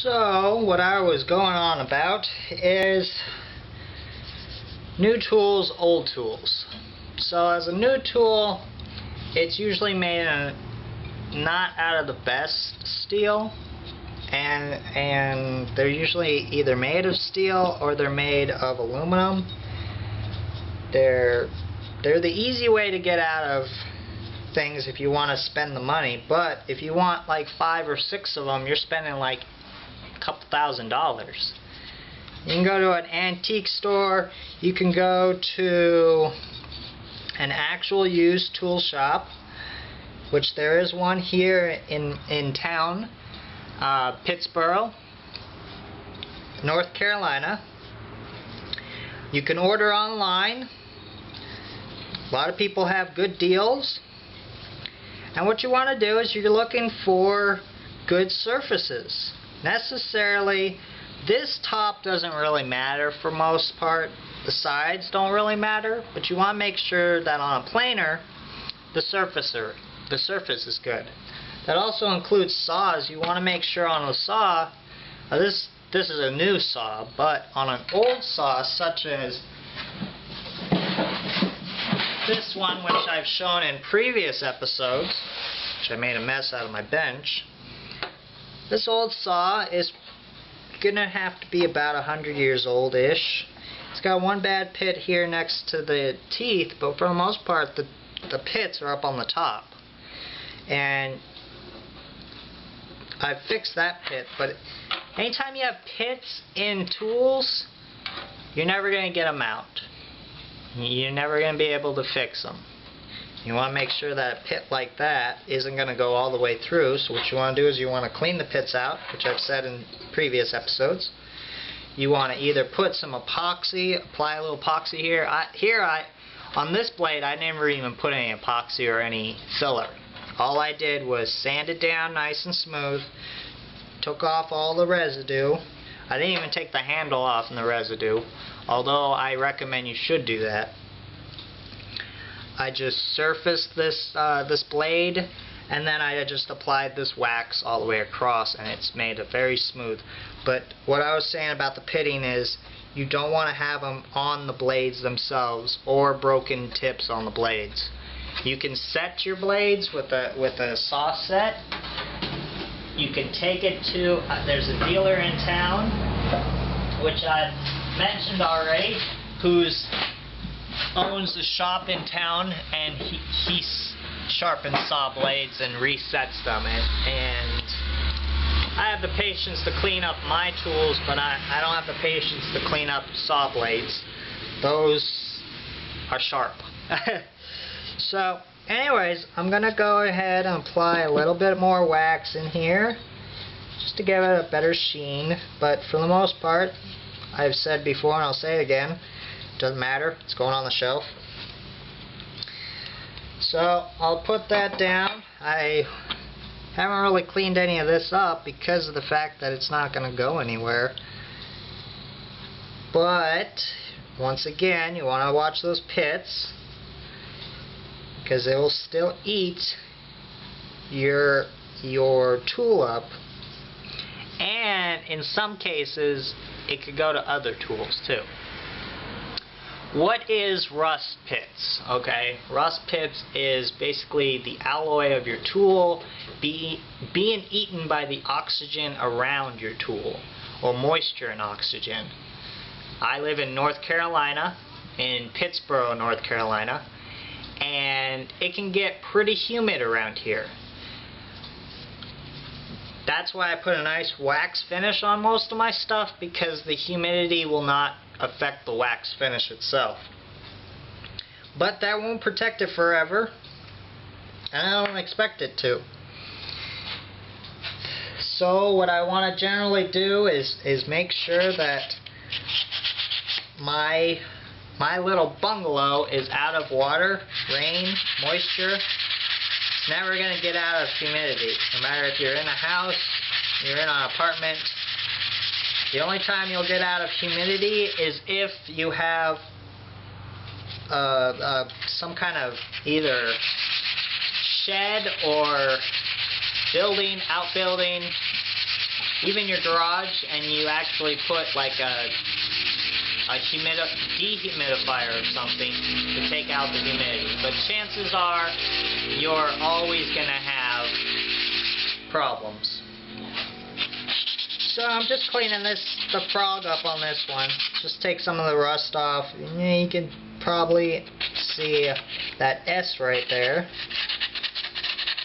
So, what I was going on about is new tools, old tools. So, as a new tool, it's usually made not out of the best steel, and they're usually either made of steel or they're made of aluminum. They're the easy way to get out of things if you want to spend the money, but if you want like 5 or 6 of them, you're spending like a couple $1,000s. You can go to an antique store, you can go to an actual used tool shop, which there is one here in town, Pittsboro, North Carolina. You can order online. A lot of people have good deals. And what you want to do is you're looking for good surfaces. Necessarily, this top doesn't really matter for most part. The sides don't really matter, but you want to make sure that on a planer, the surface is good. That also includes saws. You want to make sure on a saw, this is a new saw, but on an old saw such as this one, which I've shown in previous episodes, which I made a mess out of my bench, this old saw is gonna have to be about 100 years old-ish. It's got one bad pit here next to the teeth, but for the most part the pits are up on the top. And I've fixed that pit, but anytime you have pits in tools, you're never going to get them out. You're never going to be able to fix them. You want to make sure that a pit like that isn't going to go all the way through, so what you want to do is you want to clean the pits out, which I've said in previous episodes. You want to either put some epoxy, apply a little epoxy here. On this blade, I never even put any epoxy or any filler. All I did was sand it down nice and smooth, took off all the residue. I didn't even take the handle off and the residue, although I recommend you should do that. I just surfaced this blade, and then I just applied this wax all the way across, and it's made it very smooth. But what I was saying about the pitting is you don't want to have them on the blades themselves or broken tips on the blades. You can set your blades with a saw set. You can take it to, there's a dealer in town, which I've mentioned already, who owns a shop in town, and he sharpens saw blades and resets them. And I have the patience to clean up my tools, but I don't have the patience to clean up saw blades. Those are sharp. So, anyways, I'm going to go ahead and apply a little bit more wax in here just to give it a better sheen. But for the most part, I've said before and I'll say it again, it doesn't matter, it's going on the shelf. So, I'll put that down. I haven't really cleaned any of this up because of the fact that it's not going to go anywhere. But, once again, you want to watch those pits, because it will still eat your tool up, and in some cases it could go to other tools too. What is rust pits? Okay, rust pits is basically the alloy of your tool being eaten by the oxygen around your tool, or moisture and oxygen. I live in North Carolina, in Pittsboro, North Carolina, and it can get pretty humid around here. That's why I put a nice wax finish on most of my stuff, because the humidity will not affect the wax finish itself. But that won't protect it forever, and I don't expect it to. So what I want to generally do is make sure that my little bungalow is out of water, rain, moisture. It's never going to get out of humidity. No matter if you're in a house, you're in an apartment. The only time you'll get out of humidity is if you have some kind of either shed or building, outbuilding, even your garage, and you actually put like a dehumidifier or something to take out the humidity. But chances are you're always going to have problems. So I'm just cleaning the frog up on this one. Just take some of the rust off. You can probably see that S right there.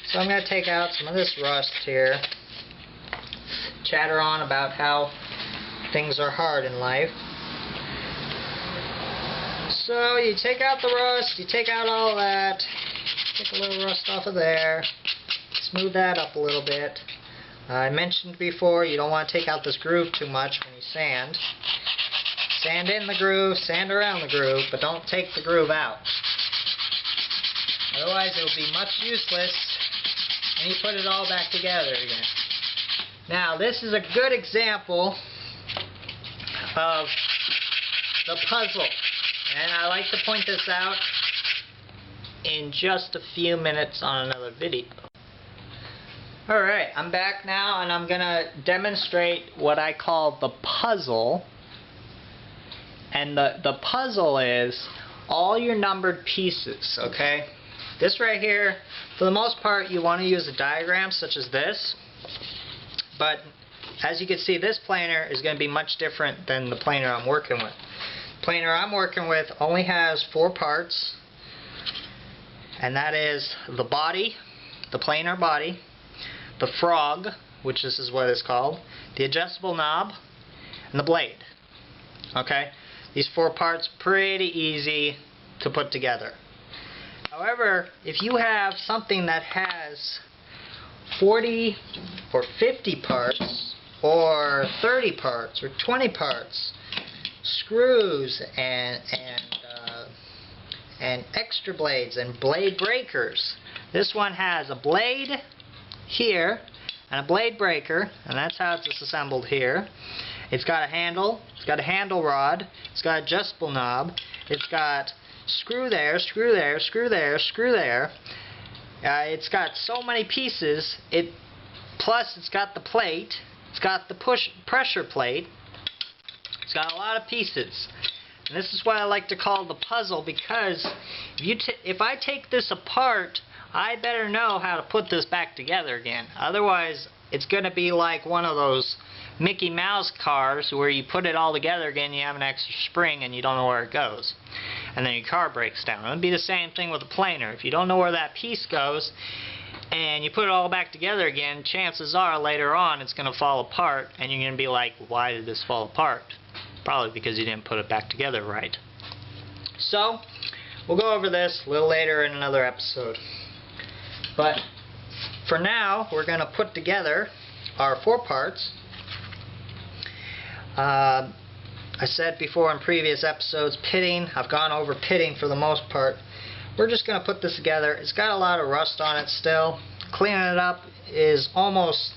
So I'm going to take out some of this rust here. Chatter on about how things are hard in life. So you take out the rust, you take out all that, take a little rust off of there, smooth that up a little bit. I mentioned before you don't want to take out this groove too much when you sand. Sand in the groove, sand around the groove, but don't take the groove out. Otherwise it will be much useless and you put it all back together again. Now this is a good example of the puzzle. And I like to point this out in just a few minutes on another video. Alright, I'm back now and I'm going to demonstrate what I call the puzzle. And the puzzle is all your numbered pieces, okay? This right here, for the most part, you want to use a diagram such as this. But as you can see, this planer is going to be much different than the planer I'm working with. The planer I'm working with only has 4 parts. And that is the body, the planer body, the frog, which this is what it's called, the adjustable knob, and the blade. Okay? These 4 parts pretty easy to put together. However, if you have something that has 40 or 50 parts, or 30 parts, or 20 parts, screws and extra blades and blade breakers. This one has a blade here and a blade breaker, and that's how it's disassembled here. It's got a handle, it's got a handle rod, it's got an adjustable knob, it's got screw there, screw there, screw there, screw there. It's got so many pieces, plus it's got the plate, it's got the pressure plate, it's got a lot of pieces. And this is what I like to call the puzzle, because if I take this apart, I better know how to put this back together again. Otherwise, it's going to be like one of those Mickey Mouse cars where you put it all together again, you have an extra spring and you don't know where it goes. And then your car breaks down. It would be the same thing with a planer. If you don't know where that piece goes and you put it all back together again, chances are later on it's going to fall apart and you're going to be like, why did this fall apart? Probably because you didn't put it back together right. So, we'll go over this a little later in another episode. But for now, we're going to put together our 4 parts. I said before in previous episodes, pitting. I've gone over pitting for the most part. We're just going to put this together. It's got a lot of rust on it still. Cleaning it up is almost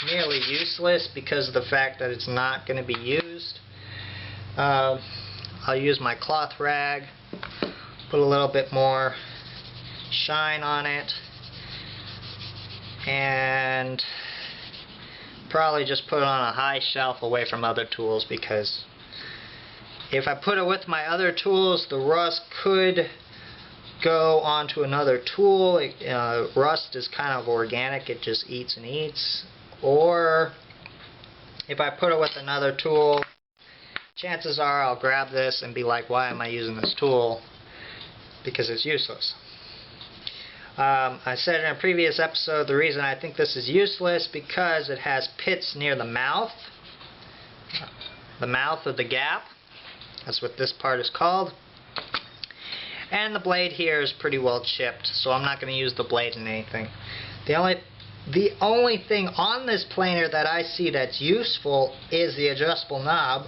nearly useless because of the fact that it's not going to be used. I'll use my cloth rag, put a little bit more shine on it, and probably just put it on a high shelf away from other tools, because if I put it with my other tools, the rust could go onto another tool. Rust is kind of organic, it just eats and eats. Or if I put it with another tool, chances are I'll grab this and be like, why am I using this tool? Because it's useless. I said in a previous episode, the reason I think this is useless because it has pits near the mouth of the gap. That's what this part is called. And the blade here is pretty well chipped, so I'm not going to use the blade in anything. The only thing on this planer that I see that's useful is the adjustable knob,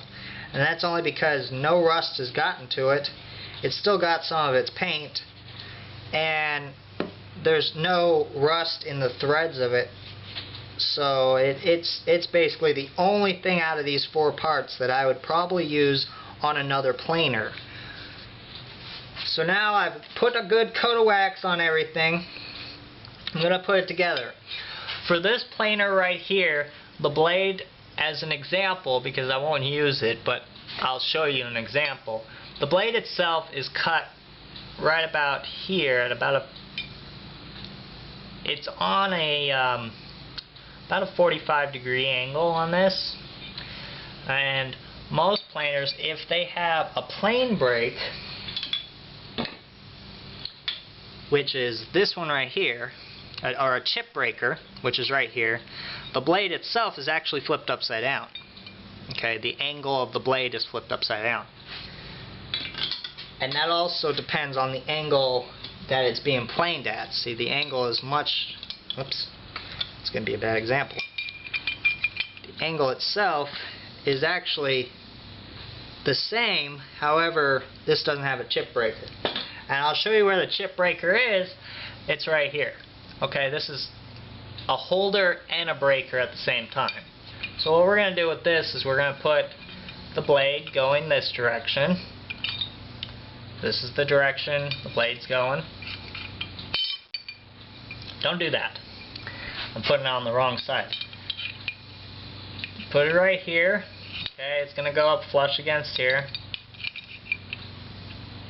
and that's only because no rust has gotten to it. It's still got some of its paint, and there's no rust in the threads of it, so it's basically the only thing out of these 4 parts that I would probably use on another planer. So now I've put a good coat of wax on everything. I'm going to put it together. For this planer right here, the blade, as an example, because I won't use it, but I'll show you an example. The blade itself is cut right about here at about it's on a about a 45-degree angle on this. And most planers, if they have a plane break, which is this one right here, or a chip breaker, which is right here, the blade itself is actually flipped upside down. Okay, the angle of the blade is flipped upside down. And that also depends on the angle that it's being planed at. See, the angle is much, oops, it's going to be a bad example. The angle itself is actually the same, however, this doesn't have a chip breaker. And I'll show you where the chip breaker is. It's right here. Okay, this is a holder and a breaker at the same time. So what we're going to do with this is we're going to put the blade going this direction. This is the direction the blade's going. Don't do that. I'm putting it on the wrong side. Put it right here. Okay, it's going to go up flush against here.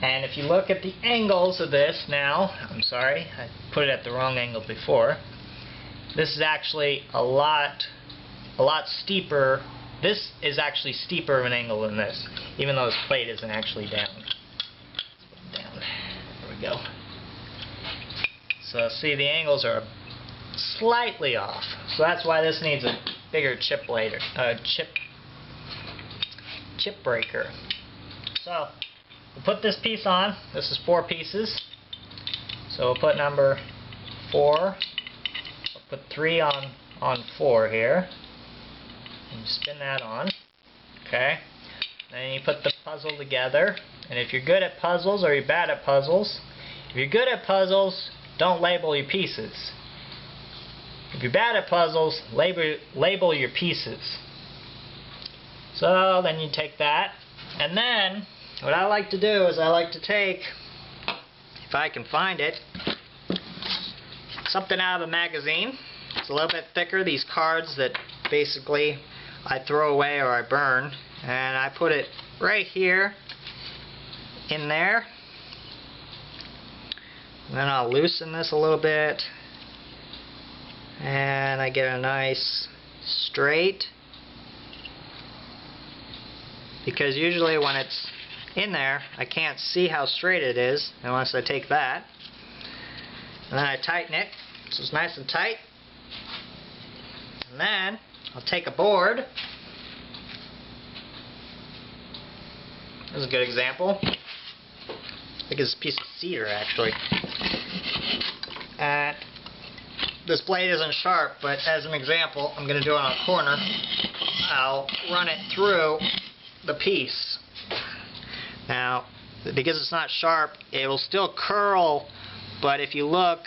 And if you look at the angles of this now, I'm sorry, I put it at the wrong angle before. This is actually a lot steeper. This is actually steeper of an angle than this, even though this plate isn't actually down. There we go. So see, the angles are slightly off. So that's why this needs a bigger chip blade, chip breaker. So we'll put this piece on. This is 4 pieces. So we'll put number 4. We'll put 3 on 4 here. And you spin that on. Okay. Then you put the puzzle together. And if you're good at puzzles or you're bad at puzzles, if you're good at puzzles, don't label your pieces. If you're bad at puzzles, label your pieces. So then you take that, and then what I like to do is I like to take, if I can find it, something out of a magazine. It's a little bit thicker, these cards that basically I throw away or I burn, and I put it right here in there. And then I'll loosen this a little bit, and I get a nice straight, because usually when it's in there I can't see how straight it is unless I take that, and then I tighten it so it's nice and tight. And then I'll take a board. This is a good example. I think it's a piece of cedar actually. And this blade isn't sharp, but as an example, I'm going to do it on a corner. I'll run it through the piece. Now, because it's not sharp, it will still curl, but if you look,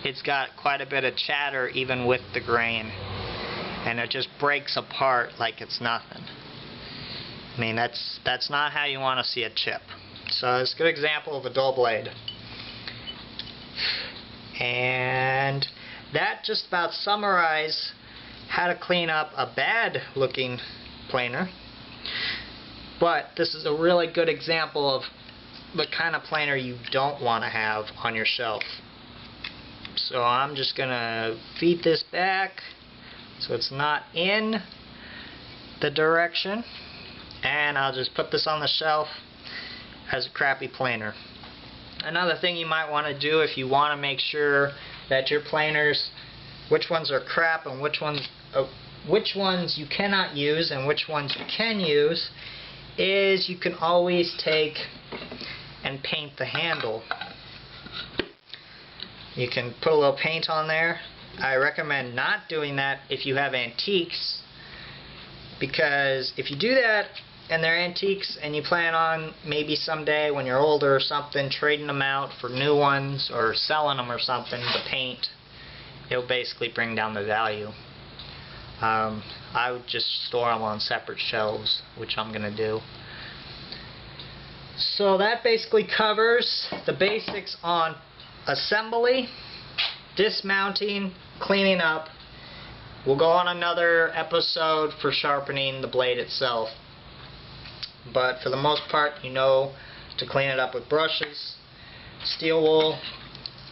it's got quite a bit of chatter even with the grain. And it just breaks apart like it's nothing. I mean, that's not how you want to see a chip. So it's a good example of a dull blade. And that just about summarizes how to clean up a bad looking planer. But this is a really good example of the kind of planer you don't want to have on your shelf. So I'm just going to feed this back so it's not in the direction. And I'll just put this on the shelf as a crappy planer. Another thing you might want to do if you want to make sure that your planers, which ones are crap and which ones you cannot use and which ones you can use, is you can always take and paint the handle. You can put a little paint on there. I recommend not doing that if you have antiques, because if you do that and they're antiques and you plan on maybe someday when you're older or something trading them out for new ones or selling them or something, the paint, it'll basically bring down the value. I would just store them on separate shelves, which I'm going to do. So that basically covers the basics on assembly, dismounting, cleaning up, We'll go on another episode for sharpening the blade itself. But for the most part, you know to clean it up with brushes, steel wool.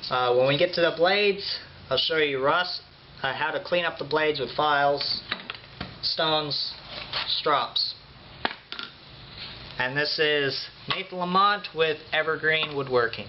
When we get to the blades, I'll show you how to clean up the blades with files, stones, strops. And this is Nathan Lamont with Evergreen Woodworking.